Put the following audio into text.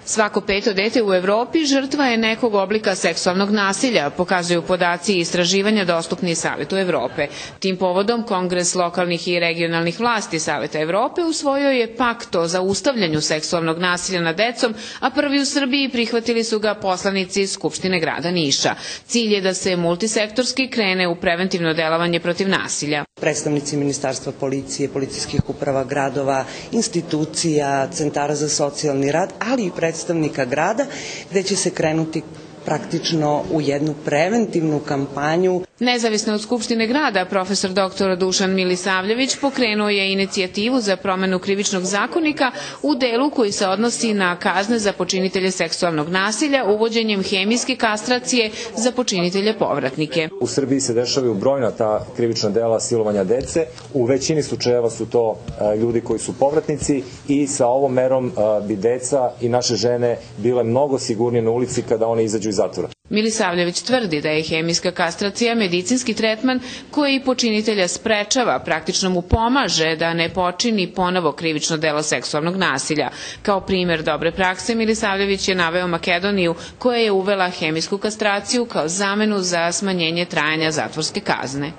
Svako peto dete u Evropi žrtva je nekog oblika seksualnog nasilja, pokazuju podaci i istraživanja dostupni Savetu Evrope. Tim povodom Kongres lokalnih i regionalnih vlasti Saveta Evrope usvojio je pakt o zaustavljanju seksualnog nasilja nad decom, a prvi u Srbiji prihvatili su ga poslanici Skupštine grada Niša. Cilj je da se multisektorski krene u preventivno delovanje protiv nasilja. Predstavnici Ministarstva policije, policijskih uprava gradova, institucija, centara za socijalni rad, ali i predstavnika grada, gde će se krenuti praktično u jednu preventivnu kampanju. Nezavisno od Skupštine grada, profesor dr. Dušan Milisavljević pokrenuo je inicijativu za promenu krivičnog zakonika u delu koji se odnosi na kazne za počinitelje seksualnog nasilja uvođenjem hemijske kastracije za počinitelje povratnike. U Srbiji se dešavaju brojna ta krivična dela silovanja dece. U većini slučajeva su to ljudi koji su povratnici i sa ovom merom bi deca i naše žene bile mnogo sigurnije na ulici kada one izađu iz zatvora. Milisavljević tvrdi da je hemijska kastracija medicinski tretman koji počinitelja sprečava, praktično mu pomaže da ne počini ponovo krivično delo seksualnog nasilja. Kao primer dobre prakse, Milisavljević je naveo Makedoniju koja je uvela hemijsku kastraciju kao zamenu za smanjenje trajanja zatvorske kazne.